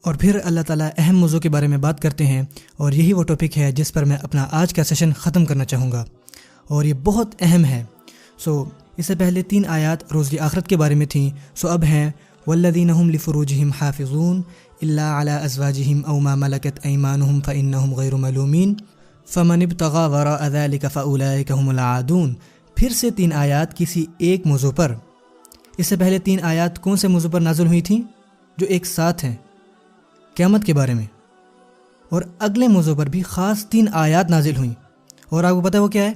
اور پھر اللہ تعالیٰ اہم موضوع کے بارے میں بات کرتے ہیں، اور یہی وہ ٹاپک ہے جس پر میں اپنا آج کا سیشن ختم کرنا چاہوں گا، اور یہ بہت اہم ہے۔ اس سے پہلے 3 آیات روز آخرت کے بارے میں تھیں، اب ہیں والذین هم لفروجہم حافظون الا علی ازواجہم او ما ملکت ایمانہم فانہم غیر ملومین فمن ابتغى وراء ذلك فاولئک هم العادون۔ پھر سے 3 آیات کسی ایک موضوع پر۔ اس سے پہلے 3 آیات کون سے موضوع پر نازل ہوئی تھیں؟ جو ایک ساتھ ہیں، قیامت کے بارے میں، اور اگلے موضوع پر بھی خاص 3 آیات نازل ہوئیں، اور آپ کو پتہ ہے وہ کیا ہے؟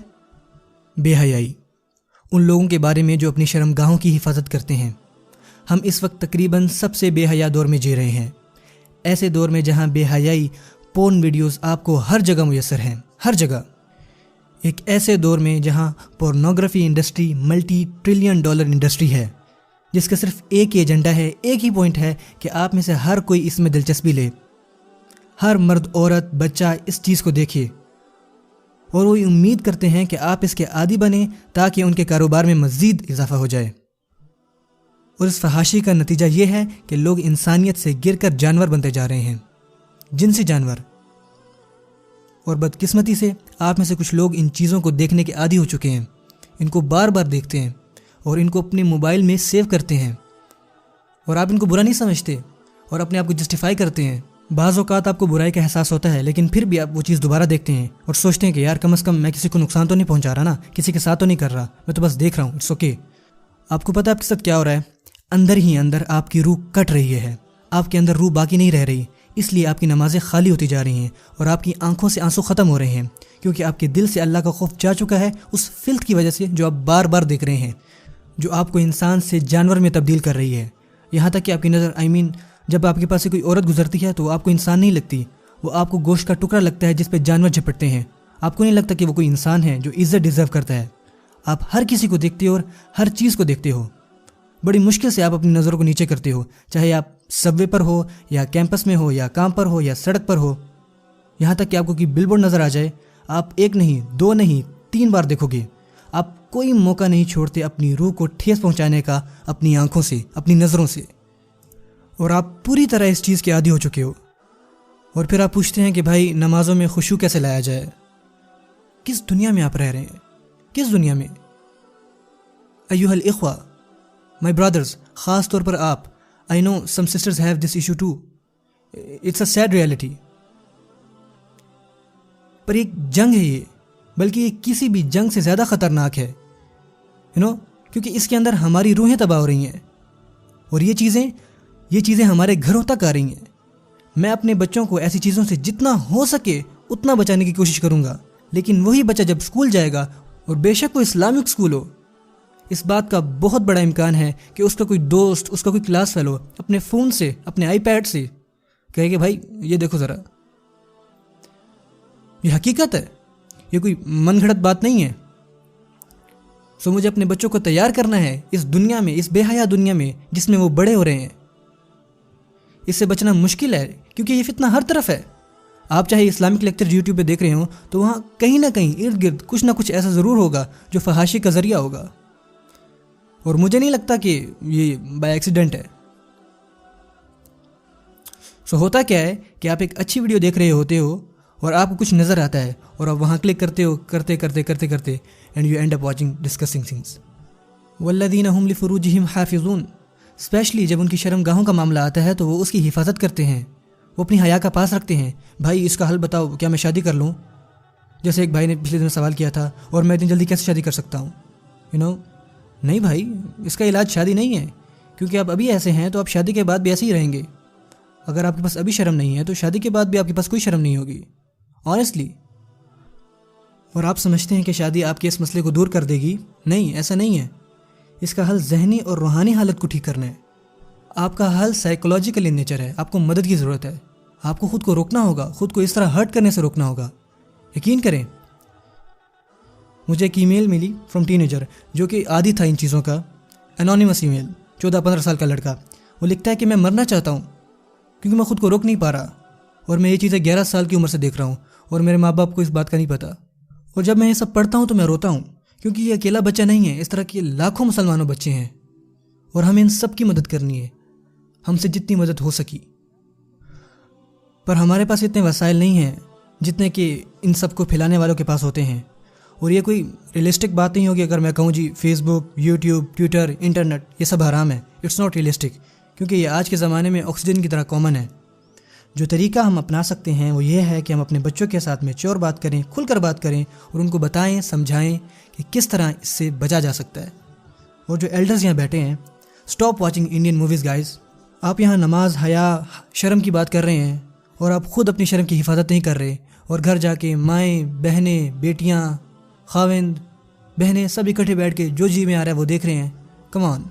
بے حیائی، ان لوگوں کے بارے میں جو اپنی شرمگاہوں کی حفاظت کرتے ہیں۔ ہم اس وقت تقریباً سب سے بے حیا دور میں جی رہے ہیں، ایسے دور میں جہاں بے حیائی پورن ویڈیوز آپ کو ہر جگہ میسر ہیں، ہر جگہ۔ ایک ایسے دور میں جہاں pornography industry multi trillion dollar industry ہے، جس کا صرف ایک ہی ایجنڈا ہے، ایک ہی پوائنٹ ہے کہ آپ میں سے ہر کوئی اس میں دلچسپی لے، ہر مرد عورت بچہ اس چیز کو دیکھے، اور وہ امید کرتے ہیں کہ آپ اس کے عادی بنیں تاکہ ان کے کاروبار میں مزید اضافہ ہو جائے۔ اور اس فحاشی کا نتیجہ یہ ہے کہ لوگ انسانیت سے گر کر جانور بنتے جا رہے ہیں، جنسی جانور۔ اور بدقسمتی سے آپ میں سے کچھ لوگ ان چیزوں کو دیکھنے کے عادی ہو چکے ہیں، ان کو بار بار دیکھتے ہیں اور ان کو اپنے موبائل میں سیو کرتے ہیں، اور آپ ان کو برا نہیں سمجھتے اور اپنے آپ کو جسٹیفائی کرتے ہیں۔ بعض اوقات آپ کو برائی کا احساس ہوتا ہے، لیکن پھر بھی آپ وہ چیز دوبارہ دیکھتے ہیں اور سوچتے ہیں کہ یار کم از کم میں کسی کو نقصان تو نہیں پہنچا رہا نا، کسی کے ساتھ تو نہیں کر رہا، میں تو بس دیکھ رہا ہوں، اٹس اوکے۔ آپ کو پتہ ہے آپ کے ساتھ کیا ہو رہا ہے؟ اندر ہی اندر آپ کی روح کٹ رہی ہے، آپ کے اندر روح باقی نہیں رہ رہی، اس لیے آپ کی نمازیں خالی ہوتی جا رہی ہیں اور آپ کی آنکھوں سے آنسو ختم ہو رہے ہیں، کیونکہ آپ کے دل سے اللہ کا خوف جا چکا ہے اس فلت کی وجہ سے جو آپ بار بار دیکھ رہے ہیں، جو آپ کو انسان سے جانور میں تبدیل کر رہی ہے۔ یہاں تک کہ آپ کی نظر جب آپ کے پاس سے کوئی عورت گزرتی ہے تو وہ آپ کو انسان نہیں لگتی، وہ آپ کو گوشت کا ٹکڑا لگتا ہے جس پہ جانور جھپٹتے ہیں۔ آپ کو نہیں لگتا کہ وہ کوئی انسان ہے جو عزت ڈیزرو کرتا ہے۔ آپ ہر کسی کو دیکھتے ہو اور ہر چیز کو دیکھتے ہو، بڑی مشکل سے آپ اپنی نظروں کو نیچے کرتے ہو، چاہے آپ سب وے پر ہو یا کیمپس میں ہو یا کام پر ہو یا سڑک پر ہو، یہاں تک کہ آپ کو کوئی بل بورڈ نظر آ جائے، آپ 1 نہیں 2 نہیں 3 بار دیکھو گے۔ آپ کوئی موقع نہیں چھوڑتے اپنی روح کو ٹھیس پہنچانے کا، اپنی آنکھوں سے، اپنی نظروں سے، اور آپ پوری طرح اس چیز کے عادی ہو چکے ہو۔ اور پھر آپ پوچھتے ہیں کہ بھائی نمازوں میں خشوع کیسے لایا جائے؟ کس دنیا میں آپ رہ رہے ہیں؟ کس دنیا میں؟ ایھا الاخوہ، مائی برادرز، خاص طور پر آپ، I know some sisters have this issue too. It's a sad reality. پر ایک جنگ ہے یہ، بلکہ یہ کسی بھی جنگ سے زیادہ خطرناک ہے، کیونکہ اس کے اندر ہماری روحیں تباہ ہو رہی ہیں، اور یہ چیزیں ہمارے گھروں تک آ رہی ہیں۔ میں اپنے بچوں کو ایسی چیزوں سے جتنا ہو سکے اتنا بچانے کی کوشش کروں گا، لیکن وہی بچہ جب اسکول جائے گا، اور بے شک وہ اسلامک اسکول ہو، اس بات کا بہت بڑا امکان ہے کہ اس کا کوئی دوست، اس کا کوئی کلاس فیلو اپنے فون سے، اپنے آئی پیڈ سے کہے کہ بھائی یہ دیکھو ذرا، یہ حقیقت ہے، یہ کوئی من گھڑت بات نہیں ہے۔ مجھے اپنے بچوں کو تیار کرنا ہے اس دنیا میں، اس بے حیا دنیا میں جس میں وہ بڑے ہو رہے ہیں۔ اس سے بچنا مشکل ہے کیونکہ یہ فتنہ ہر طرف ہے۔ آپ چاہے اسلامک لیکچر یوٹیوب پہ دیکھ رہے ہوں تو وہاں کہیں نہ کہیں ارد گرد کچھ نہ کچھ ایسا ضرور ہوگا جو فحاشی کا ذریعہ ہوگا، اور مجھے نہیں لگتا کہ یہ بائی ایکسیڈنٹ ہے۔ ہوتا کیا ہے کہ آپ ایک اچھی ویڈیو دیکھ رہے ہوتے ہو اور آپ کو کچھ نظر آتا ہے اور آپ وہاں کلک کرتے ہو، کرتے and you and up watching discussing things. والذین هم لفروجہم حافظون، اسپیشلی جب ان کی شرمگاہوں کا معاملہ آتا ہے تو وہ اس کی حفاظت کرتے ہیں، وہ اپنی حیا کا پاس رکھتے ہیں۔ بھائی اس کا حل بتاؤ، کیا میں شادی کر لوں؟ جیسے ایک بھائی نے پچھلے دن سوال کیا تھا، اور میں اتنی جلدی کیسے شادی کر سکتا ہوں؟ نہیں بھائی، اس کا علاج شادی نہیں ہے، کیونکہ آپ ابھی ایسے ہیں تو آپ شادی کے بعد بھی ایسے ہی رہیں گے۔ اگر آپ کے پاس ابھی شرم نہیں ہے تو شادی کے بعد بھی آپ کے پاس کوئی شرم نہیں ہوگی، آنیسٹلی۔ اور آپ سمجھتے ہیں کہ شادی آپ کے اس مسئلے کو دور کر دے گی؟ نہیں، ایسا نہیں ہے۔ اس کا حل ذہنی اور روحانی حالت کو ٹھیک کرنا ہے۔ آپ کا حل سائیکولوجیکل ان نیچر ہے، آپ کو مدد کی ضرورت ہے۔ آپ کو خود کو روکنا ہوگا، خود کو اس طرح ہرٹ کرنے سے روکنا ہوگا۔ یقین کریں، مجھے ایک ای میل ملی فرام ٹینیجر جو کہ عادی تھا ان چیزوں کا، انونیمس ای میل، 14-15 سال کا لڑکا۔ وہ لکھتا ہے کہ میں مرنا چاہتا ہوں کیونکہ میں خود کو روک نہیں پا رہا، اور میں یہ چیزیں 11 سال کی عمر سے دیکھ رہا ہوں، اور میرے ماں باپ کو اس بات کا نہیں پتہ، اور جب میں یہ سب پڑھتا ہوں تو میں روتا ہوں، کیونکہ یہ اکیلا بچہ نہیں ہے، اس طرح کے لاکھوں مسلمانوں بچے ہیں، اور ہمیں ان سب کی مدد کرنی ہے، ہم سے جتنی مدد ہو سکی۔ پر ہمارے پاس اتنے وسائل نہیں ہیں جتنے کہ ان سب کو پھیلانے والوں کے پاس ہوتے ہیں. اور یہ کوئی ریئلسٹک بات نہیں ہوگی اگر میں کہوں جی فیس بک، یوٹیوب، ٹویٹر، انٹرنیٹ یہ سب حرام ہے. اٹس ناٹ ریئلسٹک، کیونکہ یہ آج کے زمانے میں آکسیجن کی طرح کامن ہے. جو طریقہ ہم اپنا سکتے ہیں وہ یہ ہے کہ ہم اپنے بچوں کے ساتھ میچور بات کریں، کھل کر بات کریں اور ان کو بتائیں، سمجھائیں کہ کس طرح اس سے بچا جا سکتا ہے. اور جو ایلڈرز یہاں بیٹھے ہیں، stop watching Indian movies guys. آپ یہاں نماز، حیا، شرم کی بات کر رہے ہیں اور آپ خود اپنی شرم کی حفاظت نہیں کر رہے، اور گھر جا کے مائیں، بہنیں، بیٹیاں، خاوند، بہنیں سب اکٹھے بیٹھ کے جو جی میں آ رہا ہے وہ دیکھ رہے ہیں. کم آن.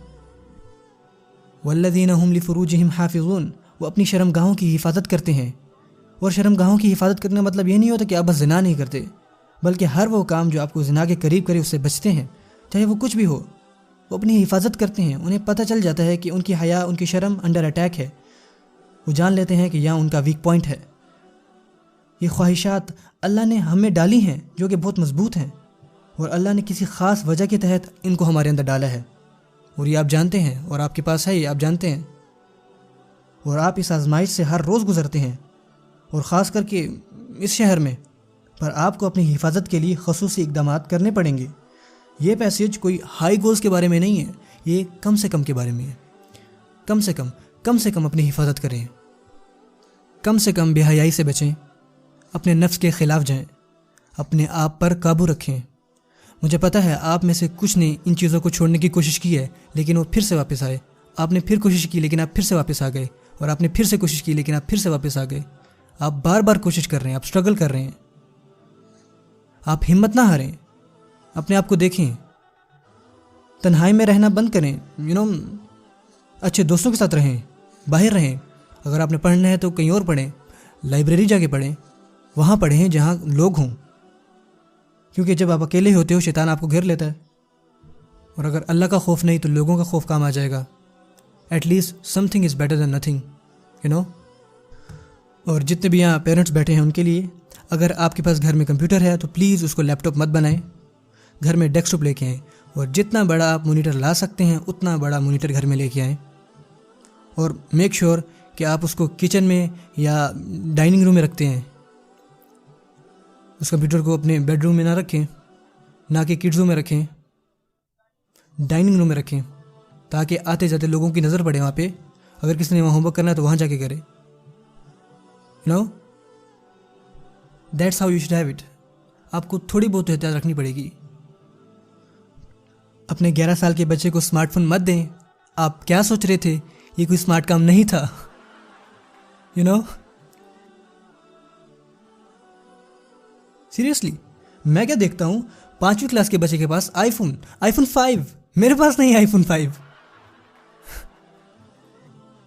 والذین هم لفروجہم حافظون، وہ اپنی شرم گاہوں کی حفاظت کرتے ہیں. اور شرم گاہوں کی حفاظت کرنے کا مطلب یہ نہیں ہوتا کہ آپ بس زنا نہیں کرتے، بلکہ ہر وہ کام جو آپ کو زنا کے قریب کرے اس سے بچتے ہیں، چاہے وہ کچھ بھی ہو. وہ اپنی حفاظت کرتے ہیں. انہیں پتہ چل جاتا ہے کہ ان کی حیا، ان کی شرم انڈر اٹیک ہے. وہ جان لیتے ہیں کہ یہاں ان کا ویک پوائنٹ ہے. یہ خواہشات اللہ نے ہمیں ڈالی ہیں جو کہ بہت مضبوط ہیں، اور اللہ نے کسی خاص وجہ کے تحت ان کو ہمارے اندر ڈالا ہے. اور یہ آپ جانتے ہیں، اور آپ کے پاس ہے، یہ آپ جانتے ہیں. اور آپ اس آزمائش سے ہر روز گزرتے ہیں، اور خاص کر کے اس شہر میں. پر آپ کو اپنی حفاظت کے لیے خصوصی اقدامات کرنے پڑیں گے. یہ پیسیج کوئی ہائی گولز کے بارے میں نہیں ہے، یہ کم سے کم کے بارے میں ہے. کم سے کم اپنی حفاظت کریں. کم سے کم بے حیائی سے بچیں. اپنے نفس کے خلاف جائیں. اپنے آپ پر قابو رکھیں. مجھے پتہ ہے آپ میں سے کچھ نے ان چیزوں کو چھوڑنے کی کوشش کی ہے، لیکن وہ پھر سے واپس آئے. آپ نے پھر کوشش کی لیکن آپ پھر سے واپس آ گئے، اور آپ نے پھر سے کوشش کی لیکن آپ پھر سے واپس آ گئے. آپ بار بار کوشش کر رہے ہیں، آپ اسٹرگل کر رہے ہیں. آپ ہمت نہ ہاریں. اپنے آپ کو دیکھیں. تنہائی میں رہنا بند کریں. اچھے دوستوں کے ساتھ رہیں، باہر رہیں. اگر آپ نے پڑھنا ہے تو کہیں اور پڑھیں، لائبریری جا کے پڑھیں. وہاں پڑھیں جہاں لوگ ہوں، کیونکہ جب آپ اکیلے ہوتے ہو شیطان آپ کو گھیر لیتا ہے. اور اگر اللہ کا خوف نہیں تو لوگوں کا خوف کام آ جائے گا. At least something is better than nothing. اور جتنے بھی یہاں پیرنٹس بیٹھے ہیں ان کے لیے، اگر آپ کے پاس گھر میں کمپیوٹر ہے تو پلیز اس کو لیپ ٹاپ مت بنائیں. گھر میں ڈیسک ٹاپ لے کے آئیں، اور جتنا بڑا آپ مانیٹر لا سکتے ہیں اتنا بڑا مانیٹر گھر میں لے کے آئیں. اور میک شیور کہ آپ اس کو کچن میں یا ڈائننگ روم میں رکھتے ہیں. اس کمپیوٹر کو اپنے بیڈ روم میں نہ رکھیں، نہ کہ کڈز روم میں رکھیں، ڈائننگ روم میں رکھیں، تاکہ آتے جاتے لوگوں کی نظر پڑے وہاں پہ. اگر کسی نے وہاں ہوم ورک کرنا ہے تو وہاں جا کے کرے. That's how you should have it. آپ کو تھوڑی بہت احتیاط رکھنی پڑے گی. اپنے 11 سال کے بچے کو اسمارٹ فون مت دیں. آپ کیا سوچ رہے تھے؟ یہ کوئی اسمارٹ کام نہیں تھا. سیریسلی میں کیا دیکھتا ہوں 5ویں کلاس کے بچے کے پاس آئی فون 5. میرے پاس نہیں آئی فون 5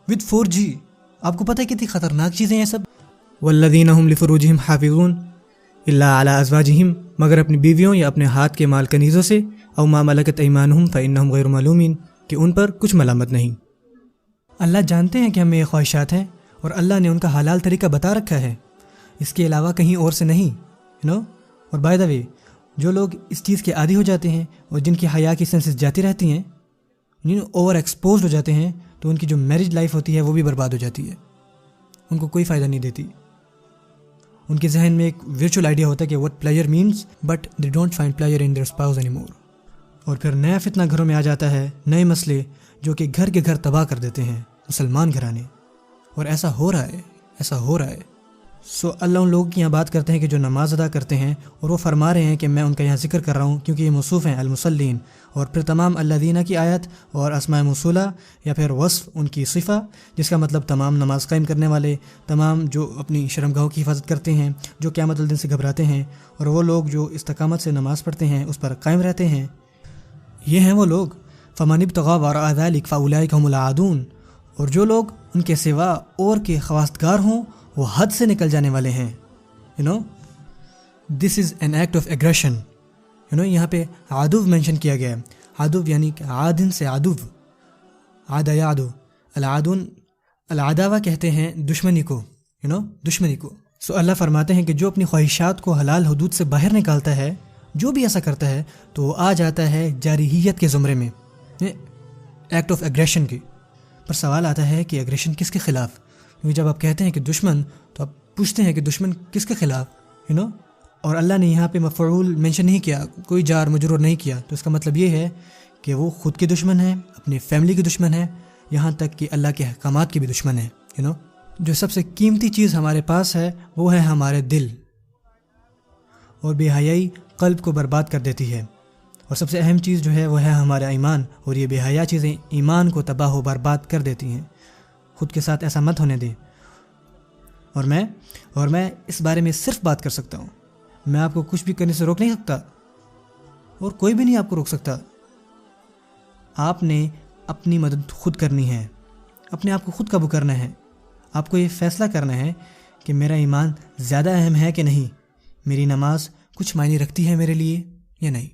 with 4G. آپ کو پتہ ہے کتنی خطرناک چیزیں ہیں سب. والذین هم لفروجہم حافظون الا علی ازواجہم، مگر اپنی بیویوں یا اپنے ہاتھ کے مال کنیزوں سے، او ما ملکت ایمانہم فانہم غیر ملومین، کہ ان پر کچھ ملامت نہیں. اللہ جانتے ہیں کہ ہمیں یہ خواہشات ہیں، اور اللہ نے ان کا حلال طریقہ بتا رکھا ہے، اس کے علاوہ کہیں اور سے نہیں. اور بائی دا وے، جو لوگ اس چیز کے عادی ہو جاتے ہیں اور جن کی حیا کی سینسز جاتی رہتی ہیں، اوور ایکسپوزڈ ہو جاتے ہیں، تو ان کی جو میرج لائف ہوتی ہے وہ بھی برباد ہو جاتی ہے. ان کو کوئی فائدہ نہیں دیتی. ان کے ذہن میں ایک ورچوئل آئیڈیا ہوتا ہے کہ what pleasure means but they don't find pleasure in their spouse anymore. اور پھر نیا فتنہ گھروں میں آ جاتا ہے، نئے مسئلے جو کہ گھر کے گھر تباہ کر دیتے ہیں مسلمان گھرانے. اور ایسا ہو رہا ہے. سو اللہ ان لوگوں کی یہاں بات کرتے ہیں کہ جو نماز ادا کرتے ہیں، اور وہ فرما رہے ہیں کہ میں ان کا یہاں ذکر کر رہا ہوں کیونکہ یہ موصوف ہیں المصلین. اور پھر تمام الذین کی آیت اور اسماء موصولہ یا پھر وصف ان کی صفہ، جس کا مطلب تمام نماز قائم کرنے والے، تمام جو اپنی شرمگاہوں کی حفاظت کرتے ہیں، جو قیامت الدین سے گھبراتے ہیں، اور وہ لوگ جو استقامت سے نماز پڑھتے ہیں، اس پر قائم رہتے ہیں. یہ ہیں وہ لوگ. فمن ابتغى وراء ذلك فاولئک هم العادون. اور جو لوگ ان کے سوا اور کے خواستگار ہوں وہ حد سے نکل جانے والے ہیں. This is an act of aggression. یہاں پہ عدو مینشن کیا گیا ہے. عدو یعنی کہ عادن سے عدو، عادہ یا عدو. العادون العداوہ کہتے ہیں دشمنی کو، دشمنی کو. سو اللہ فرماتے ہیں کہ جو اپنی خواہشات کو حلال حدود سے باہر نکالتا ہے، جو بھی ایسا کرتا ہے تو وہ آ جاتا ہے جارحیت کے زمرے میں، ایکٹ آف ایگریشن کی. پر سوال آتا ہے کہ ایگریشن کس کے خلاف؟ کیونکہ جب آپ کہتے ہیں کہ دشمن تو آپ پوچھتے ہیں کہ دشمن کس کے خلاف اور اللہ نے یہاں پہ مفعول مینشن نہیں کیا، کوئی جار مجرور نہیں کیا، تو اس کا مطلب یہ ہے کہ وہ خود کے دشمن ہیں، اپنی فیملی کے دشمن ہیں، یہاں تک کہ اللہ کے احکامات کے بھی دشمن ہیں۔ جو سب سے قیمتی چیز ہمارے پاس ہے وہ ہے ہمارے دل، اور بے حیائی قلب کو برباد کر دیتی ہے، اور سب سے اہم چیز جو ہے وہ ہے ہمارا ایمان، اور یہ بے حیا چیزیں ایمان کو تباہ و برباد کر دیتی ہیں۔ خود کے ساتھ ایسا مت ہونے دیں۔ اور میں اس بارے میں صرف بات کر سکتا ہوں، میں آپ کو کچھ بھی کرنے سے روک نہیں سکتا، اور کوئی بھی نہیں آپ کو روک سکتا۔ آپ نے اپنی مدد خود کرنی ہے، اپنے آپ کو خود قابو کرنا ہے۔ آپ کو یہ فیصلہ کرنا ہے کہ میرا ایمان زیادہ اہم ہے کہ نہیں، میری نماز کچھ معنی رکھتی ہے میرے لیے یا نہیں۔